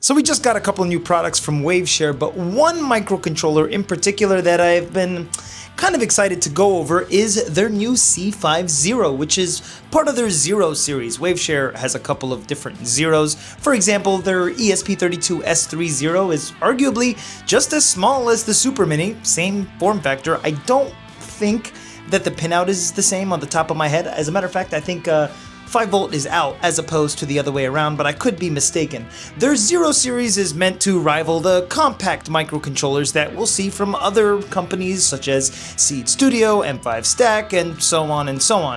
So we just got a couple new products from Waveshare, but one microcontroller in particular that I've been kind of excited to go over is their new C50 Zero, which is part of their Zero series. Waveshare has a couple of different Zeros. For example, their ESP32-S3 Zero is arguably just as small as the Super Mini, same form factor. I don't think that the pinout is the same on the top of my head. As a matter of fact, I think 5V is out as opposed to the other way around, but I could be mistaken. Their Zero series is meant to rival the compact microcontrollers that we'll see from other companies such as Seeed Studio, M5 Stack, and so on,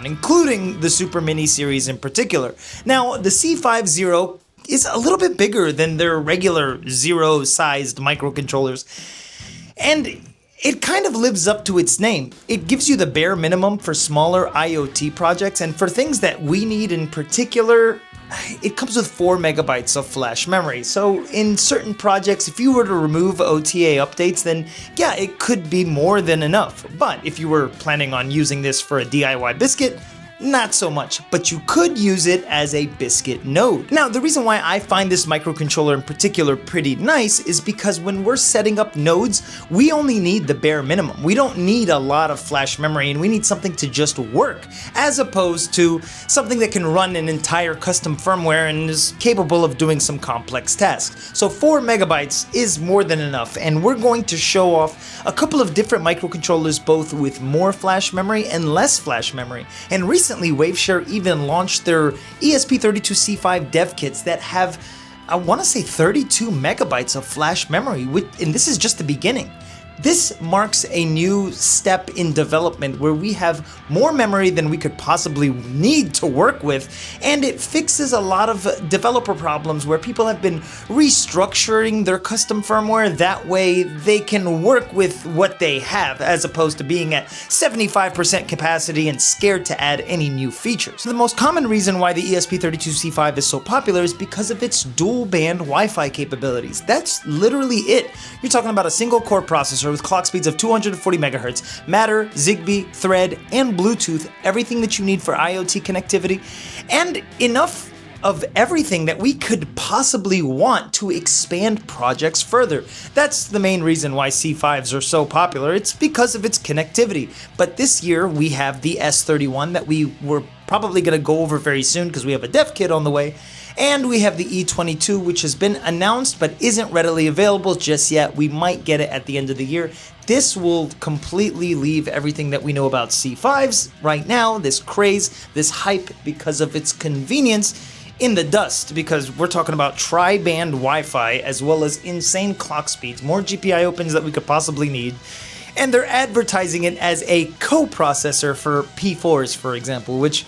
including the Super Mini series in particular. Now, the C50 Zero is a little bit bigger than their regular Zero-sized microcontrollers, and it kind of lives up to its name. It gives you the bare minimum for smaller IoT projects, and for things that we need in particular, it comes with 4 megabytes of flash memory. So in certain projects, if you were to remove OTA updates, then yeah, it could be more than enough. But if you were planning on using this for a DIY biscuit, not so much, but you could use it as a Biscuit Node. Now, the reason why I find this microcontroller in particular pretty nice is because when we're setting up nodes, we only need the bare minimum. We don't need a lot of flash memory, and we need something to just work, as opposed to something that can run an entire custom firmware and is capable of doing some complex tasks. So 4 megabytes is more than enough, and we're going to show off a couple of different microcontrollers, both with more flash memory and less flash memory. And recently, Waveshare even launched their ESP32-C5 dev kits that have, I want to say, 32 megabytes of flash memory, and this is just the beginning. This marks a new step in development where we have more memory than we could possibly need to work with, and it fixes a lot of developer problems where people have been restructuring their custom firmware. That way they can work with what they have as opposed to being at 75% capacity and scared to add any new features. The most common reason why the ESP32-C5 is so popular is because of its dual band Wi-Fi capabilities. That's literally it. You're talking about a single core processor with clock speeds of 240 megahertz, Matter, Zigbee, Thread, and Bluetooth, everything that you need for IoT connectivity, and enough of everything that we could possibly want to expand projects further. That's the main reason why C5s are so popular. It's because of its connectivity. But this year we have the S31 that we were probably going to go over very soon because we have a dev kit on the way. And we have the E22, which has been announced but isn't readily available just yet. We might get it at the end of the year. This will completely leave everything that we know about C5s right now, this craze, this hype, because of its convenience, in the dust, because we're talking about tri-band Wi-Fi as well as insane clock speeds, more GPIO opens that we could possibly need. And they're advertising it as a co-processor for P4s, for example, which,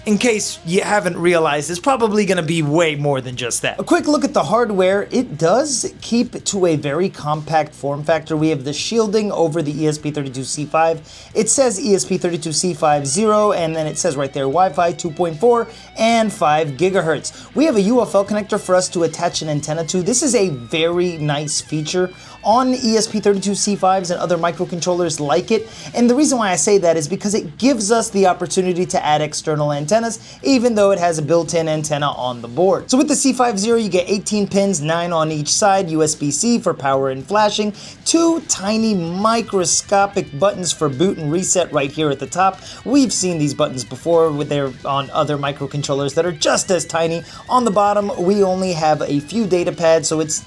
in case you haven't realized, is probably going to be way more than just that. A quick look at the hardware. It does keep to a very compact form factor. We have the shielding over the ESP32-C5. It says ESP32-C5 Zero, and then it says right there Wi-Fi 2.4 and 5 gigahertz. We have a UFL connector for us to attach an antenna to. This is a very nice feature on ESP32-C5s and other microcontrollers like it. And the reason why I say that is because it gives us the opportunity to add external antennas, even though it has a built-in antenna on the board. So with the C50 Zero, you get 18 pins, 9 on each side, USB-C for power and flashing, 2 tiny microscopic buttons for boot and reset right here at the top. We've seen these buttons before, they're on other microcontrollers that are just as tiny. On the bottom, we only have a few data pads, so it's,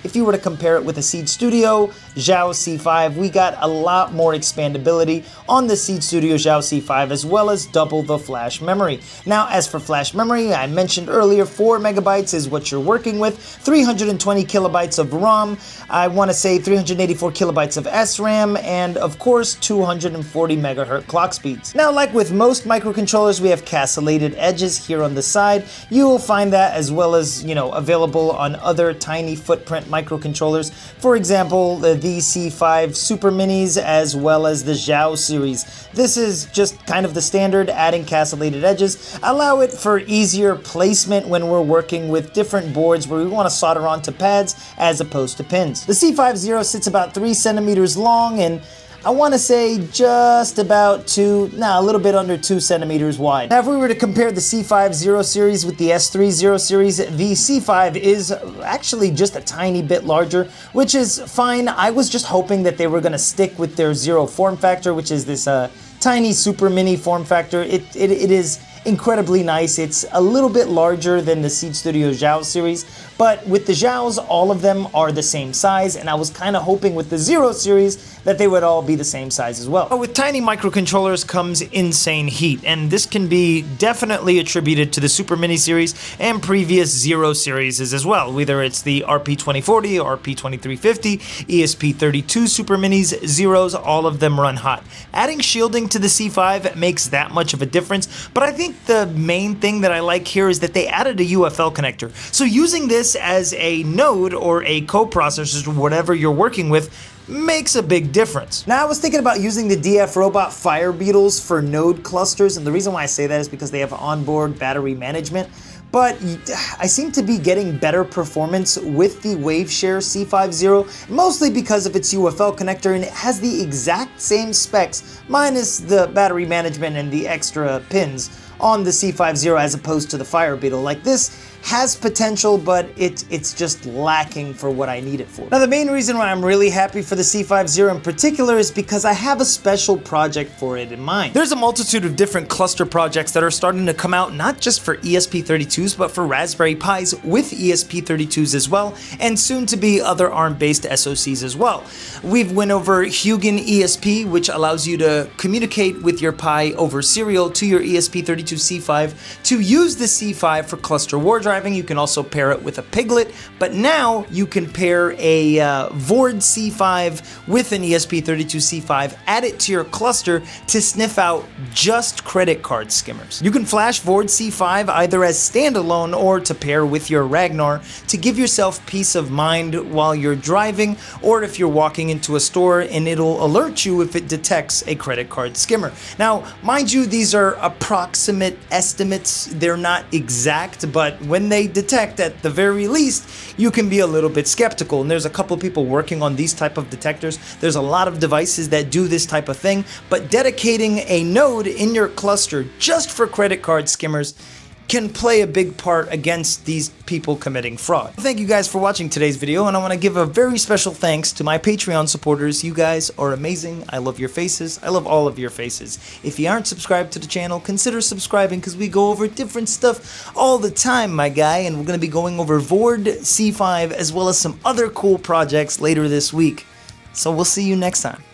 if you were to compare it with a Seeed Studio Xiao C5, we got a lot more expandability on the Seeed Studio Xiao C5, as well as double the flash memory. Now, as for flash memory, I mentioned earlier, 4 megabytes is what you're working with, 320 kilobytes of ROM, I want to say 384 kilobytes of SRAM, and of course 240 megahertz clock speeds. Now, like with most microcontrollers, we have castellated edges here on the side. You will find that as well as, available on other tiny footprint microcontrollers. For example, the C5 Super Minis as well as the Xiao series. This is just kind of the standard, adding castellated edges. Allow it for easier placement when we're working with different boards where we want to solder onto pads as opposed to pins. The C50 Zero sits about 3 centimeters long, and I want to say just about a little bit under 2 centimeters wide. Now, if we were to compare the C5 Zero series with the S3 Zero series, the C5 is actually just a tiny bit larger, which is fine. I was just hoping that they were going to stick with their Zero form factor, which is this tiny super mini form factor. It is incredibly nice. It's a little bit larger than the Seed Studio Zhao series, but with the Zhaos, all of them are the same size, and I was kind of hoping with the Zero series that they would all be the same size as well. But with tiny microcontrollers comes insane heat, and this can be definitely attributed to the Super Mini series and previous Zero series as well, whether it's the RP2040 or RP2350, ESP32 Super Minis, Zeros, all of them run hot. Adding shielding to the C5 makes that much of a difference, but I think the main thing that I like here is that they added a UFL connector. So using this as a node or a coprocessor, whatever you're working with, makes a big difference. Now, I was thinking about using the DF Robot Fire Beetles for node clusters, and the reason why I say that is because they have onboard battery management, but I seem to be getting better performance with the Waveshare C50 Zero, mostly because of its UFL connector, and it has the exact same specs, minus the battery management and the extra pins on the C50 Zero as opposed to the Fire Beetle. Like, this has potential, but it's just lacking for what I need it for. Now, the main reason why I'm really happy for the C50 Zero in particular is because I have a special project for it in mind. There's a multitude of different cluster projects that are starting to come out, not just for ESP32s, but for Raspberry Pis with ESP32s as well, and soon to be other ARM-based SoCs as well. We've went over HuginnESP, which allows you to communicate with your Pi over serial to your ESP32-C5 to use the C5 for cluster Wardriving. You can also pair it with a Piglet, but now you can pair a Vord C5 with an ESP32-C5, add it to your cluster to sniff out just credit card skimmers. You can flash Vord C5 either as standalone or to pair with your Ragnar to give yourself peace of mind while you're driving, or if you're walking into a store, and it'll alert you if it detects a credit card skimmer. Now, mind you, these are approximate estimates. They're not exact, but when they detect, at the very least, you can be a little bit skeptical. And there's a couple of people working on these type of detectors. There's a lot of devices that do this type of thing, but dedicating a node in your cluster just for credit card skimmers can play a big part against these people committing fraud. Thank you guys for watching today's video, and I want to give a very special thanks to my Patreon supporters. You guys are amazing. I love your faces. I love all of your faces. If you aren't subscribed to the channel, consider subscribing because we go over different stuff all the time, my guy, and we're going to be going over Vord C5 as well as some other cool projects later this week. So we'll see you next time.